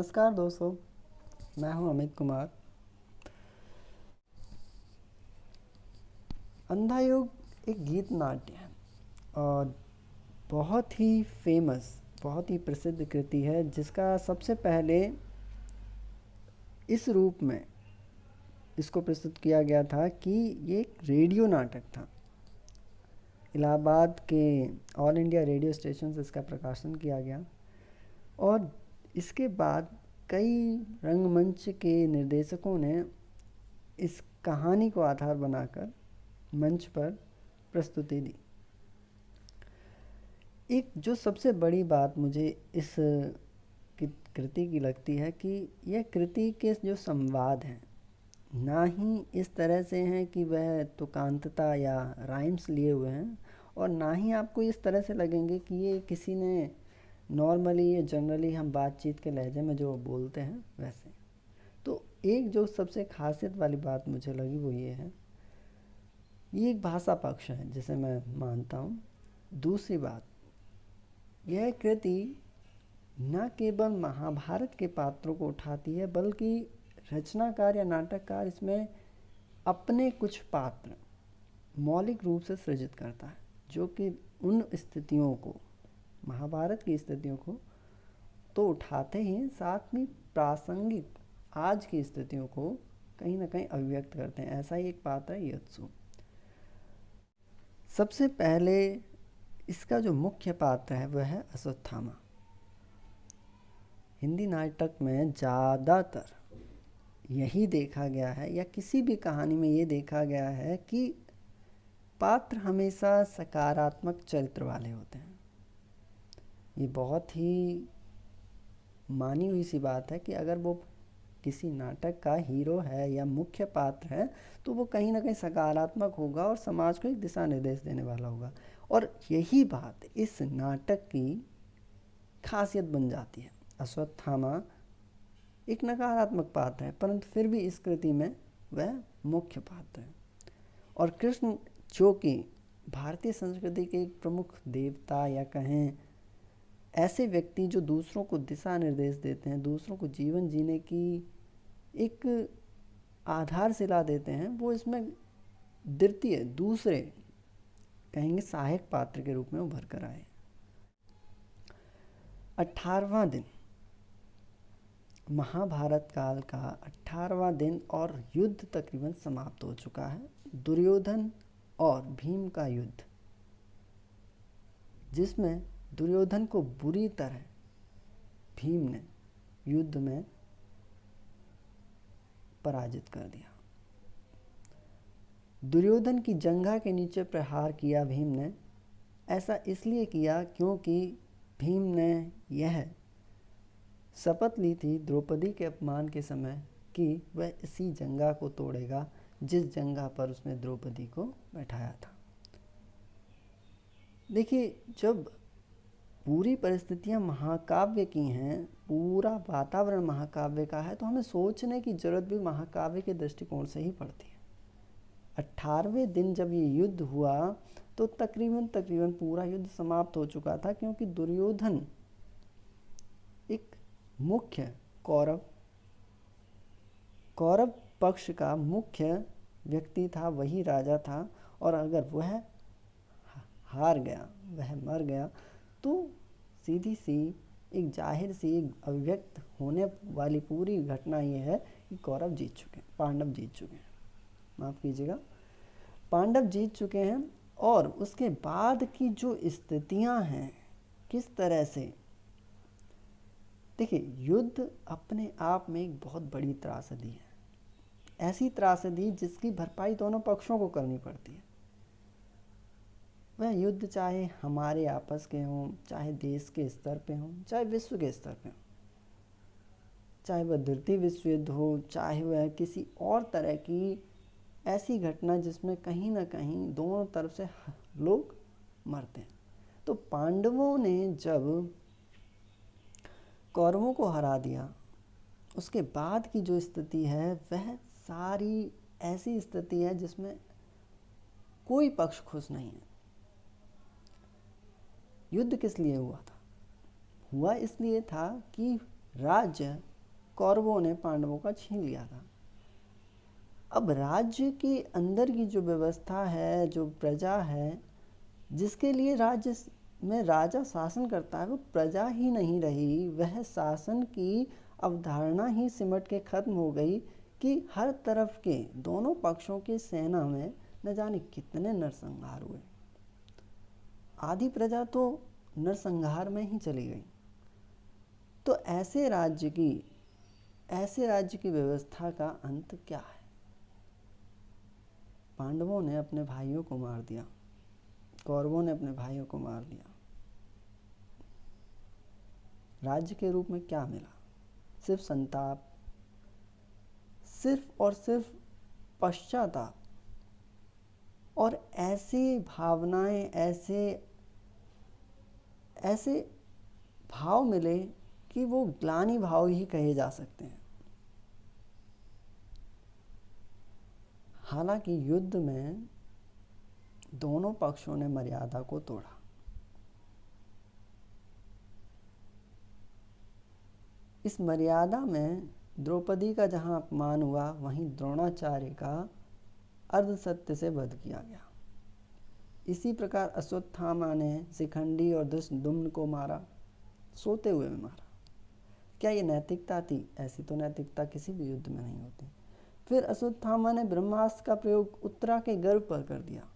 नमस्कार दोस्तों, मैं हूं अमित कुमार। अंधा युग एक गीत नाट्य है और बहुत ही फेमस, बहुत ही प्रसिद्ध कृति है जिसका सबसे पहले इस रूप में इसको प्रस्तुत किया गया था कि ये एक रेडियो नाटक था। इलाहाबाद के ऑल इंडिया रेडियो स्टेशन से इसका प्रकाशन किया गया और इसके बाद कई रंगमंच के निर्देशकों ने इस कहानी को आधार बनाकर मंच पर प्रस्तुति दी। एक जो सबसे बड़ी बात मुझे इस कृति की लगती है कि यह कृति के जो संवाद हैं ना ही इस तरह से हैं कि वह तुकांतता या राइम्स लिए हुए हैं और ना ही आपको इस तरह से लगेंगे कि ये किसी ने नॉर्मली या जनरली हम बातचीत के लहजे में जो बोलते हैं वैसे। तो एक जो सबसे खासियत वाली बात मुझे लगी वो ये है, ये एक भाषा पक्ष है जिसे मैं मानता हूँ। दूसरी बात, यह कृति न केवल महाभारत के पात्रों को उठाती है बल्कि रचनाकार या नाटककार इसमें अपने कुछ पात्र मौलिक रूप से सृजित करता है जो कि उन स्थितियों को, महाभारत की स्थितियों को तो उठाते ही साथ में प्रासंगिक आज की स्थितियों को कहीं ना कहीं अभिव्यक्त करते हैं। ऐसा ही एक पात्र है यत्सु। सबसे पहले इसका जो मुख्य पात्र है वह है अश्वत्थामा। हिंदी नाटक में ज़्यादातर यही देखा गया है या किसी भी कहानी में ये देखा गया है कि पात्र हमेशा सकारात्मक चरित्र वाले होते हैं। ये बहुत ही मानी हुई सी बात है कि अगर वो किसी नाटक का हीरो है या मुख्य पात्र है तो वो कहीं ना कहीं सकारात्मक होगा और समाज को एक दिशा निर्देश देने वाला होगा। और यही बात इस नाटक की खासियत बन जाती है। अश्वत्थामा एक नकारात्मक पात्र है परंतु फिर भी इस कृति में वह मुख्य पात्र है। और कृष्ण जो कि भारतीय संस्कृति के एक प्रमुख देवता या कहें ऐसे व्यक्ति जो दूसरों को दिशा निर्देश देते हैं, दूसरों को जीवन जीने की एक आधारशिला देते हैं, वो इसमें द्वितीय दूसरे कहेंगे सहायक पात्र के रूप में उभर कर आए। 18वां दिन, महाभारत काल का 18वां दिन और युद्ध तकरीबन समाप्त हो चुका है। दुर्योधन और भीम का युद्ध, जिसमें दुर्योधन को बुरी तरह भीम ने युद्ध में पराजित कर दिया। दुर्योधन की जंघा के नीचे प्रहार किया भीम ने। ऐसा इसलिए किया क्योंकि भीम ने यह शपथ ली थी द्रौपदी के अपमान के समय कि वह इसी जंघा को तोड़ेगा जिस जंघा पर उसने द्रौपदी को बैठाया था। देखिए, जब पूरी परिस्थितियां महाकाव्य की हैं, पूरा वातावरण महाकाव्य का है, तो हमें सोचने की जरूरत भी महाकाव्य के दृष्टिकोण से ही पड़ती है। 18वें दिन जब ये युद्ध हुआ तो तकरीबन पूरा युद्ध समाप्त हो चुका था क्योंकि दुर्योधन एक मुख्य कौरव पक्ष का मुख्य व्यक्ति था, वही राजा था। और अगर वह हार गया, वह मर गया, तो सीधी सी एक जाहिर सी एक अभिव्यक्त होने वाली पूरी घटना ये है कि कौरव जीत चुके हैं, पांडव जीत चुके हैं, माफ़ कीजिएगा, पांडव जीत चुके हैं। और उसके बाद की जो स्थितियां हैं किस तरह से, देखिए, युद्ध अपने आप में एक बहुत बड़ी त्रासदी है, ऐसी त्रासदी जिसकी भरपाई दोनों पक्षों को करनी पड़ती है। वह युद्ध चाहे हमारे आपस के हों, चाहे देश के स्तर पे हों, चाहे विश्व के स्तर पे हों, चाहे वह द्वितीय विश्व युद्ध हो, चाहे वह किसी और तरह की ऐसी घटना जिसमें कहीं ना कहीं दोनों तरफ से लोग मरते हैं। तो पांडवों ने जब कौरवों को हरा दिया, उसके बाद की जो स्थिति है वह सारी ऐसी स्थिति है जिसमें कोई पक्ष खुश नहीं है। युद्ध किस लिए हुआ था? हुआ इसलिए था कि राज्य कौरवों ने पांडवों का छीन लिया था। अब राज्य के अंदर की जो व्यवस्था है, जो प्रजा है, जिसके लिए राज्य में राजा शासन करता है, वो प्रजा ही नहीं रही। वह शासन की अवधारणा ही सिमट के खत्म हो गई कि हर तरफ के दोनों पक्षों की सेना में न जाने कितने नरसंहार हुए। आधी प्रजा तो नरसंहार में ही चली गई। तो ऐसे राज्य की व्यवस्था का अंत क्या है? पांडवों ने अपने भाइयों को मार दिया, कौरवों ने अपने भाइयों को मार दिया। राज्य के रूप में क्या मिला? सिर्फ संताप, सिर्फ और सिर्फ पश्चाताप, और ऐसी भावनाएं, ऐसे भाव मिले कि वो ग्लानि भाव ही कहे जा सकते हैं। हालांकि युद्ध में दोनों पक्षों ने मर्यादा को तोड़ा। इस मर्यादा में द्रौपदी का जहां अपमान हुआ, वहीं द्रोणाचार्य का अर्धसत्य से वध किया गया। इसी प्रकार अश्वत्थामा ने शिखंडी और धृष्टद्युम्न को मारा, सोते हुए में मारा। क्या ये नैतिकता थी? ऐसी तो नैतिकता किसी भी युद्ध में नहीं होती। फिर अश्वत्थामा ने ब्रह्मास्त्र का प्रयोग उत्तरा के गर्भ पर कर दिया,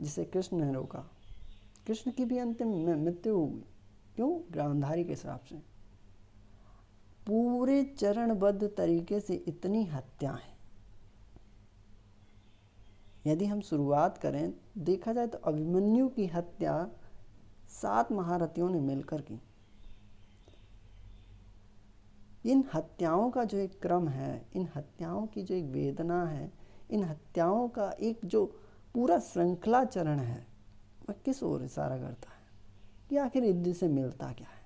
जिसे कृष्ण ने रोका। कृष्ण की भी अंतिम में मृत्यु हुई। क्यों? गांधारी के श्राप से। पूरे चरणबद्ध तरीके से इतनी हत्याएं। यदि हम शुरुआत करें, देखा जाए तो अभिमन्यु की हत्या 7 महारथियों ने मिलकर की। इन हत्याओं का जो एक क्रम है, इन हत्याओं की जो एक वेदना है, इन हत्याओं का एक जो पूरा श्रृंखला चरण है, वह किस ओर इशारा करता है कि आखिर युद्ध से मिलता क्या है?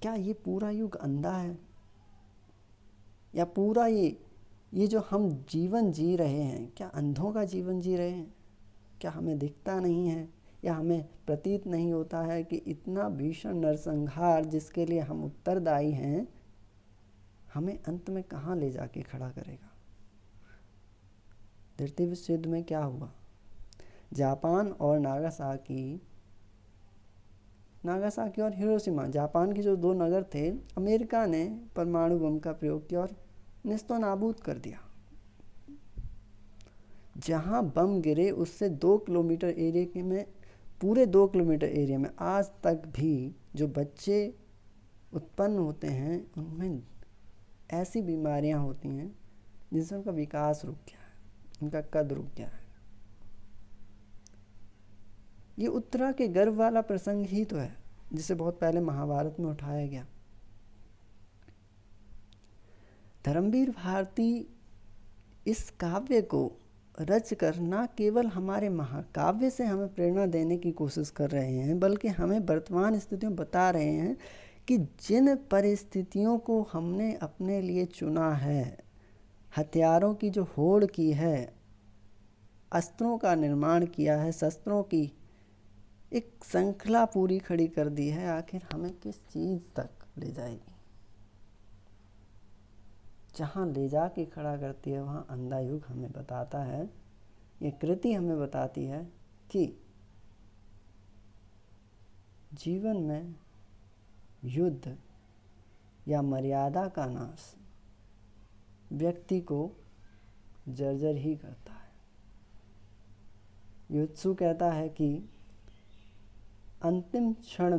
क्या ये पूरा युग अंधा है? या पूरा ये जो हम जीवन जी रहे हैं, क्या अंधों का जीवन जी रहे हैं? क्या हमें दिखता नहीं है, या हमें प्रतीत नहीं होता है कि इतना भीषण नरसंहार जिसके लिए हम उत्तरदायी हैं, हमें अंत में कहाँ ले जाके खड़ा करेगा? धरती विश्व युद्ध में क्या हुआ? जापान और नागासाकी और हिरोशिमा, जापान के जो 2 नगर थे, अमेरिका ने परमाणु बम का प्रयोग किया और निस्तो नाबूद कर दिया। जहां बम गिरे उससे 2 किलोमीटर एरिया में, पूरे 2 किलोमीटर एरिया में आज तक भी जो बच्चे उत्पन्न होते हैं, उनमें ऐसी बीमारियां होती हैं जिनसे उनका विकास रुक गया है, उनका कद रुक गया है। ये उत्तरा के गर्भ वाला प्रसंग ही तो है, जिसे बहुत पहले महाभारत में उठाया गया। धर्मवीर भारती इस काव्य को रच कर न केवल हमारे महाकाव्य से हमें प्रेरणा देने की कोशिश कर रहे हैं, बल्कि हमें वर्तमान स्थितियों बता रहे हैं कि जिन परिस्थितियों को हमने अपने लिए चुना है, हथियारों की जो होड़ की है, अस्त्रों का निर्माण किया है, शस्त्रों की एक श्रृंखला पूरी खड़ी कर दी है, आखिर हमें किस चीज़ तक ले जाएगी? जहाँ ले जा के खड़ा करती है, वहाँ अंधा युग हमें बताता है, ये कृति हमें बताती है कि जीवन में युद्ध या मर्यादा का नाश व्यक्ति को जर्जर ही करता है। युत्सु कहता है कि अंतिम क्षण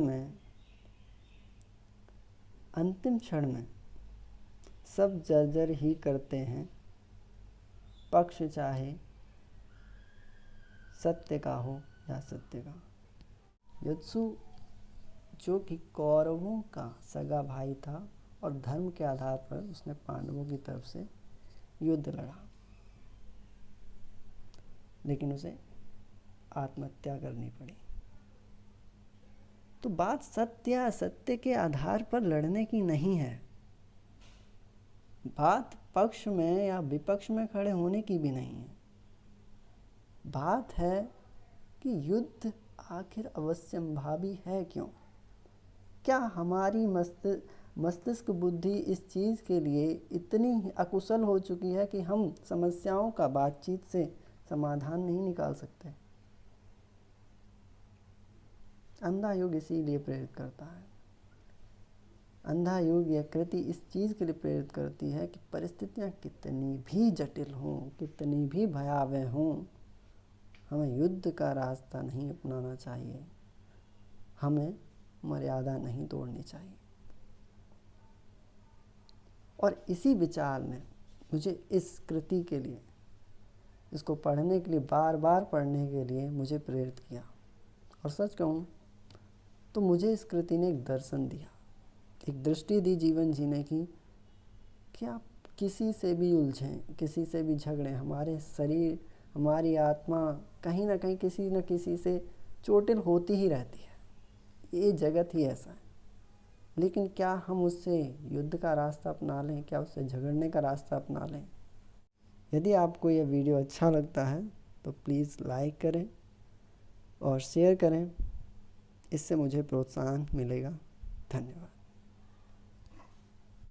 में सब जर्जर ही करते हैं, पक्ष चाहे सत्य का हो या सत्य का। युत्सु जो कि कौरवों का सगा भाई था और धर्म के आधार पर उसने पांडवों की तरफ से युद्ध लड़ा, लेकिन उसे आत्महत्या करनी पड़ी। तो बात सत्य या असत्य के आधार पर लड़ने की नहीं है, बात पक्ष में या विपक्ष में खड़े होने की भी नहीं है। बात है कि युद्ध आखिर अवश्यंभावी है क्यों? क्या हमारी मस्तिष्क बुद्धि इस चीज़ के लिए इतनी अकुशल हो चुकी है कि हम समस्याओं का बातचीत से समाधान नहीं निकाल सकते। अंधा युग इसीलिए प्रेरित करता है। अंधा युग या कृति इस चीज़ के लिए प्रेरित करती है कि परिस्थितियाँ कितनी भी जटिल हों, कितनी भी भयावह हों, हमें युद्ध का रास्ता नहीं अपनाना चाहिए, हमें मर्यादा नहीं तोड़नी चाहिए। और इसी विचार ने मुझे इस कृति के लिए, इसको पढ़ने के लिए, बार बार पढ़ने के लिए मुझे प्रेरित किया। और सच कहूँ तो मुझे इस कृति ने एक दर्शन दिया, एक दृष्टि दी जीवन जीने की, कि आप किसी से भी उलझें, किसी से भी झगड़ें, हमारे शरीर, हमारी आत्मा कहीं ना कहीं किसी न किसी से चोटिल होती ही रहती है। ये जगत ही ऐसा है। लेकिन क्या हम उससे युद्ध का रास्ता अपना लें? क्या उससे झगड़ने का रास्ता अपना लें? यदि आपको यह वीडियो अच्छा लगता है तो प्लीज़ लाइक करें और शेयर करें, इससे मुझे प्रोत्साहन मिलेगा। धन्यवाद।